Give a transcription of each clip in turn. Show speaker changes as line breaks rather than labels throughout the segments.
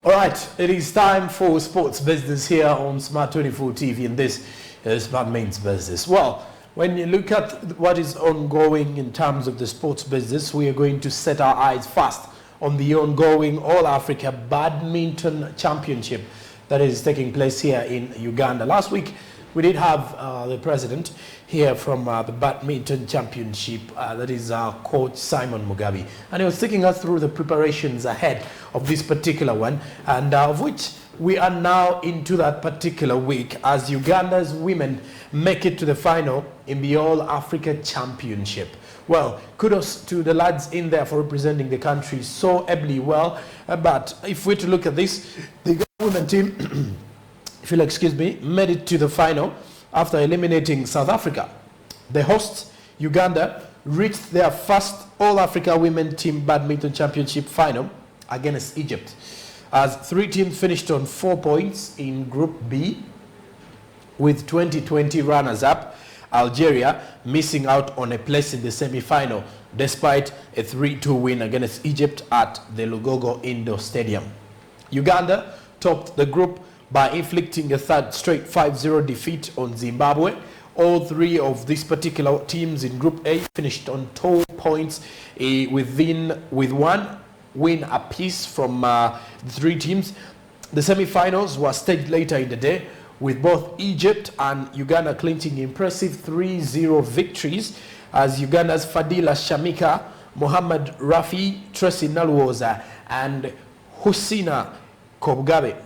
All right, it is time for sports business here on Smart 24 TV, and this is Smart Mains Business. Well, when you look at what is ongoing in terms of the sports business, we are going to set our eyes first on the ongoing All-Africa Badminton Championship that is taking place here in Uganda. Last week, we did have the president here from the Badminton Championship, that is our coach Simon Mugabe, and he was taking us through the preparations ahead of this particular one, and of which we are now into that particular week as Uganda's women make it to the final in the All-Africa Championship. Well, kudos to the lads in there for representing the country so ably well, but if we're to look at this, the women team if you'll excuse me, made it to the final after eliminating South Africa. The hosts, Uganda, reached their first All-Africa Women Team Badminton Championship final against Egypt, as three teams finished on 4 points in Group B, with 2020 runners-up, Algeria, missing out on a place in the semi-final despite a 3-2 win against Egypt at the Lugogo Indoor Stadium. Uganda topped the group by inflicting a third straight 5-0 defeat on Zimbabwe. All three of these particular teams in Group A finished on 2 points with one win apiece from the three teams. The semi-finals were staged later in the day, with both Egypt and Uganda clinching impressive 3-0 victories, as Uganda's Fadila Shamika, Mohamed Rafi, Tracy Naluoza and Husina Kobgabe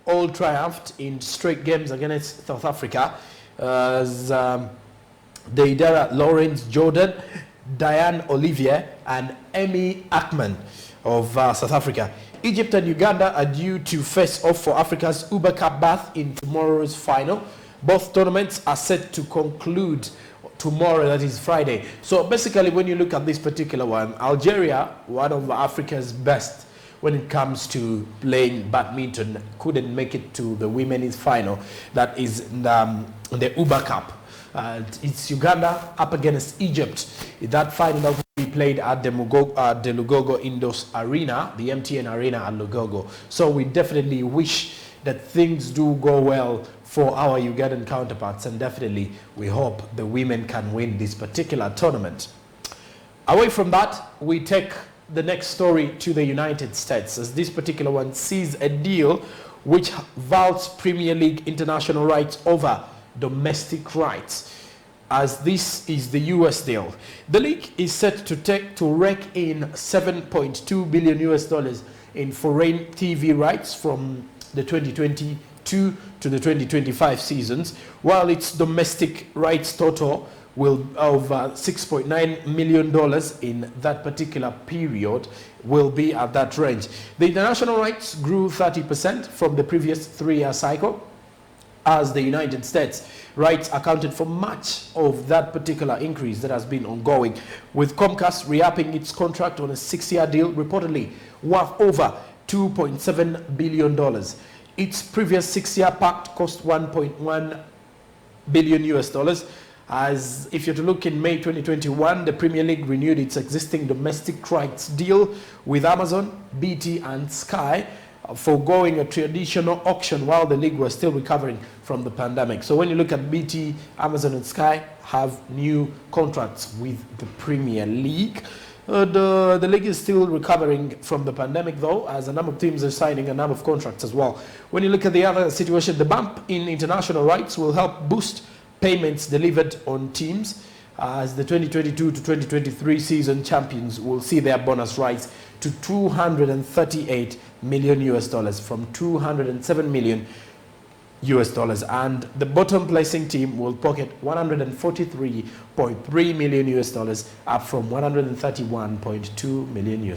all triumphed in straight games against South Africa, as Deidara Lawrence Jordan, Diane Olivier and Emmy Ackman of South Africa. Egypt and Uganda are due to face off for Africa's Uber Cup berth in tomorrow's final. Both tournaments are set to conclude tomorrow, that is Friday. So basically, when you look at this particular one, Algeria, one of Africa's best when it comes to playing badminton, couldn't make it to the women's final. That is the Uber Cup. It's Uganda up against Egypt. That final will be played at the Lugogo Indoor Arena, the MTN Arena at Lugogo. So we definitely wish that things do go well for our Ugandan counterparts, and definitely we hope the women can win this particular tournament. Away from that, we take the next story to the United States, as this particular one sees a deal which values Premier League international rights over domestic rights, as this is the US deal. The league is set to rake in $7.2 billion in foreign TV rights from the 2022 to the 2025 seasons, while its domestic rights total will of $6.9 million in that particular period will be at that range. The international rights grew 30% from the previous 3-year cycle, as the United States rights accounted for much of that particular increase that has been ongoing, with Comcast re-upping its contract on a 6-year deal reportedly worth over $2.7 billion. Its previous 6-year pact cost $1.1 billion, as if you're to look in May 2021, the Premier League renewed its existing domestic rights deal with Amazon, BT and Sky, foregoing a traditional auction while the league was still recovering from the pandemic. So when you look at BT, Amazon and Sky have new contracts with the Premier League. The league is still recovering from the pandemic, though, as a number of teams are signing a number of contracts as well. When you look at the other situation, the bump in international rights will help boost payments delivered on teams, as the 2022 to 2023 season champions will see their bonus rise to $238 million from $207 million, and the bottom placing team will pocket $143.3 million, up from $131.2 million.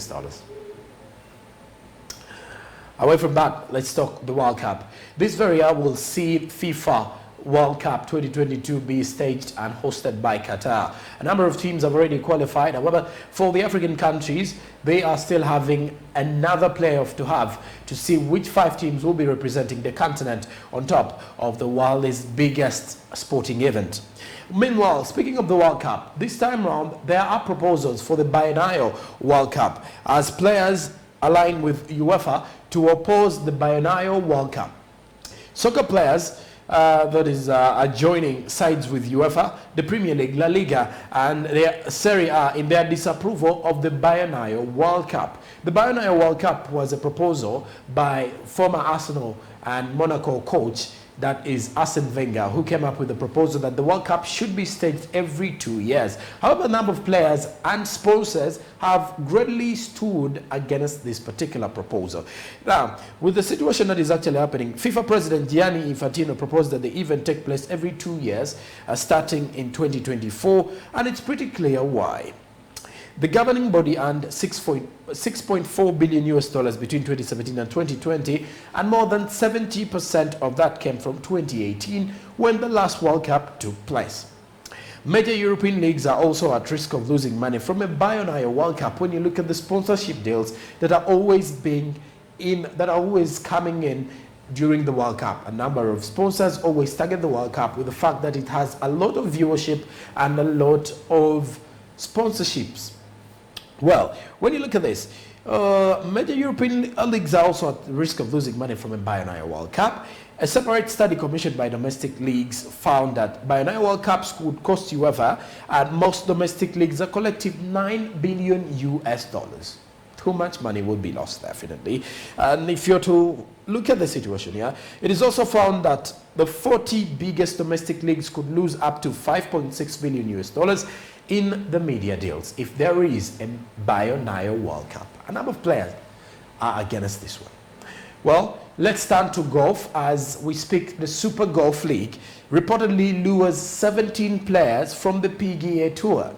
Away from that, let's talk the World Cup. This very year will see FIFA World Cup 2022 be staged and hosted by Qatar. A number of teams have already qualified. However, for the African countries, they are still having another playoff to have to see which 5 teams will be representing the continent on top of the world's biggest sporting event. Meanwhile, speaking of the World Cup, this time round there are proposals for the biennial World Cup, as players aligned with UEFA to oppose the biennial World Cup. Soccer players are joining sides with UEFA, the Premier League, La Liga, and the Serie A in their disapproval of the biennial World Cup. The biennial World Cup was a proposal by former Arsenal and Monaco coach, that is Arsene Wenger, who came up with the proposal that the World Cup should be staged every 2 years. However, a number of players and sponsors have greatly stood against this particular proposal. Now, with the situation that is actually happening, FIFA President Gianni Infantino proposed that the event take place every 2 years, starting in 2024, and it's pretty clear why. The governing body earned $6.4 billion between 2017 and 2020, and more than 70% of that came from 2018, when the last World Cup took place. Major European leagues are also at risk of losing money from a biennial World Cup when you look at the sponsorship deals that are always coming in during the World Cup. A number of sponsors always target the World Cup with the fact that it has a lot of viewership and a lot of sponsorships. Well, when you look at this, major European leagues are also at the risk of losing money from a biennial World Cup. A separate study commissioned by domestic leagues found that biennial World Cups would cost UEFA and most domestic leagues a collective $9 billion. Too much money would be lost, definitely. And if you're to look at the situation here, it is also found that the 40 biggest domestic leagues could lose up to $5.6 billion in the media deals if there is a biennial World Cup. A number of players are against this one. Well, let's turn to golf as we speak. The Super Golf League reportedly lures 17 players from the PGA Tour.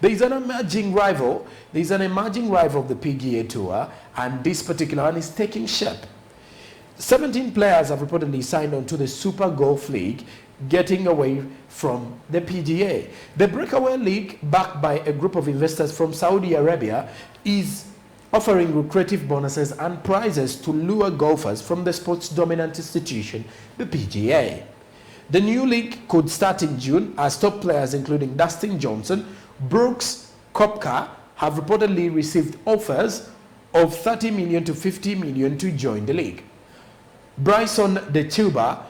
There is an emerging rival of the PGA Tour, and this particular one is taking shape. 17 players have reportedly signed on to the Super Golf League, getting away from the PGA. The breakaway league, backed by a group of investors from Saudi Arabia, is offering lucrative bonuses and prizes to lure golfers from the sport's dominant institution, the PGA. The new league could start in June as top players including Dustin Johnson, Brooks Koepka have reportedly received offers of $30 million to $50 million to join the league. Bryson DeChambeau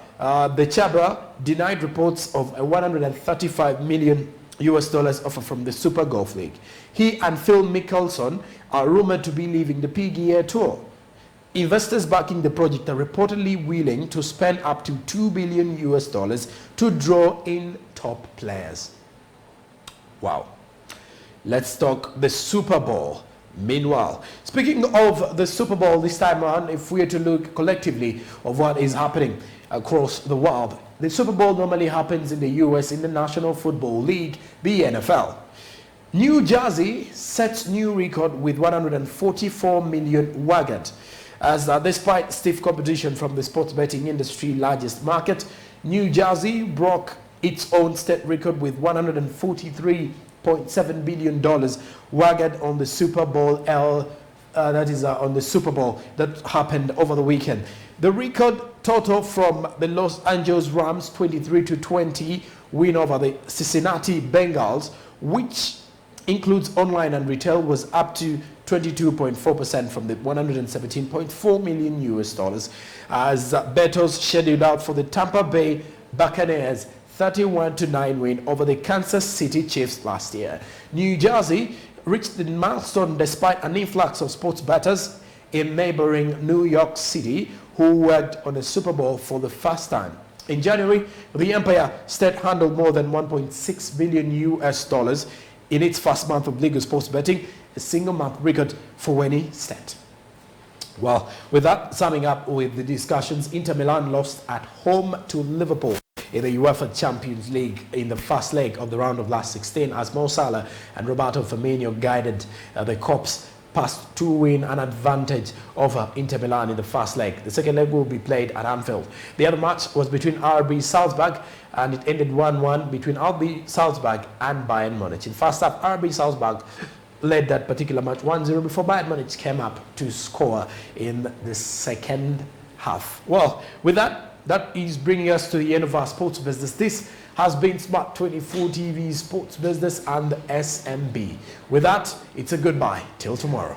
denied reports of a $135 million offer from the Super Golf League. He and Phil Mickelson are rumored to be leaving the PGA Tour. Investors backing the project are reportedly willing to spend up to $2 billion to draw in top players. Wow. Let's talk the Super Bowl. Meanwhile, speaking of the Super Bowl this time around, if we are to look collectively of what is happening across the world, the Super Bowl normally happens in the US in the National Football League, the NFL. New Jersey sets new record with 144 million wagered. As despite stiff competition from the sports betting industry largest market, New Jersey broke its own state record with $143.7 billion wagered on the Super Bowl on the Super Bowl that happened over the weekend. The record total from the Los Angeles Rams 23-20 win over the Cincinnati Bengals, which includes online and retail, was up to 22.4% from the $117.4 million as bettors scheduled out for the Tampa Bay Buccaneers 31-9 win over the Kansas City Chiefs last year. New Jersey reached the milestone despite an influx of sports bettors in neighboring New York City who worked on the Super Bowl for the first time. In January, the Empire State handled more than $1.6 billion in its first month of legal sports betting, a single month record for any state. Well, with that, summing up with the discussions, Inter Milan lost at home to Liverpool in the UEFA Champions League in the first leg of the round of last 16 as Mo Salah and Roberto Firmino guided the Cops past to win an advantage over Inter Milan in the first leg. The second leg will be played at Anfield. The other match was between RB Salzburg and it ended 1-1 between RB Salzburg and Bayern Munich. In first half, RB Salzburg led that particular match 1-0 before Bayern Munich came up to score in the second half. Well, with that is bringing us to the end of our sports business. This has been Smart 24 TV Sports Business and SMB. With that, it's a goodbye till tomorrow.